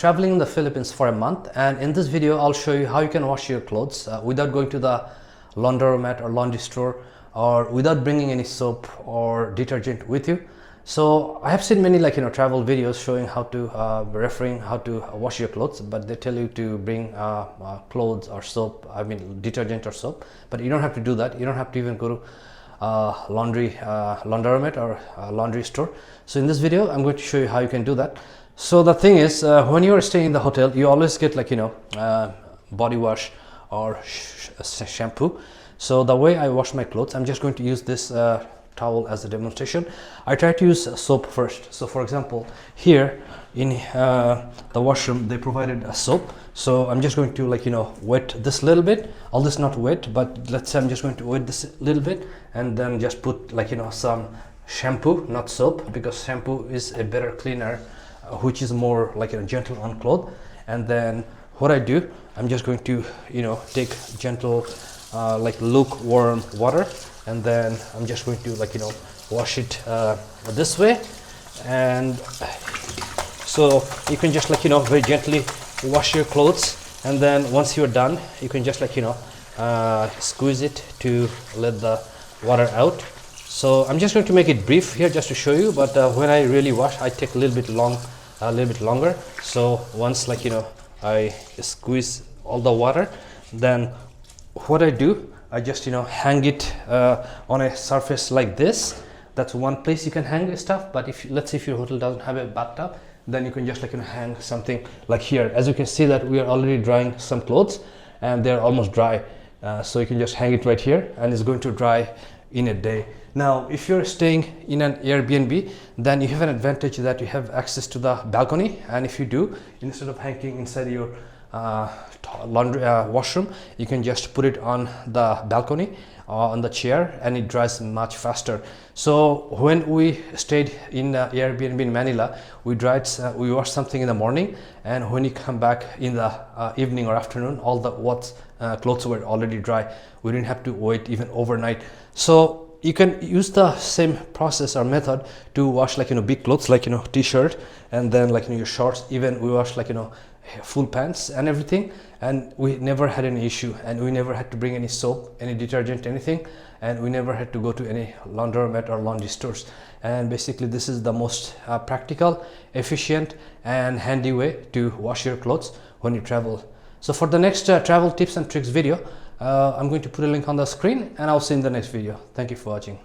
Traveling in the Philippines for a month, and in this video I'll show you how you can wash your clothes without going to the laundromat or laundry store, or without bringing any soap or detergent with you. So I have seen many travel videos showing how to referring how to wash your clothes, but they tell you to bring clothes or soap, detergent or soap, but you don't have to do that. You don't have to even go to laundromat or laundry store. So in this video I'm going to show you how you can do that. So the thing is, when you are staying in the hotel, you always get body wash or shampoo. So the way I wash my clothes, I'm just going to use this towel as a demonstration. I try to use soap first. So for example, here in the washroom they provided a soap, so I'm just going to wet this little bit. All this not wet, but let's say I'm just going to wet this little bit and then just put some shampoo, not soap, because shampoo is a better cleaner, which is more gentle on cloth. And then what I do, I'm just going to take gentle lukewarm water, and then I'm just going to wash it this way. And so you can just very gently wash your clothes, and then once you're done you can just squeeze it to let the water out. So I'm just going to make it brief here just to show you, but when I really wash I take a little bit longer. So once I squeeze all the water, then what I do, I just hang it on a surface like this. That's one place you can hang stuff. But if let's say if your hotel doesn't have a bathtub, then you can just hang something like here. As you can see that we are already drying some clothes and they're almost dry, so you can just hang it right here and it's going to dry in a day. Now if you're staying in an Airbnb, then you have an advantage that you have access to the balcony, and if you do, instead of hanging inside your laundry washroom, you can just put it on the balcony on the chair, and it dries much faster. So when we stayed in Airbnb in Manila, we washed something in the morning, and when you come back in the evening or afternoon, all the clothes were already dry. We didn't have to wait even overnight. So you can use the same process or method to wash big clothes t-shirt, and then your shorts. Even we wash full pants and everything, and we never had any issue, and we never had to bring any soap, any detergent, anything, and we never had to go to any laundromat or laundry stores. And basically this is the most practical, efficient and handy way to wash your clothes when you travel. So for the next travel tips and tricks video, I'm going to put a link on the screen, and I'll see you in the next video. Thank you for watching.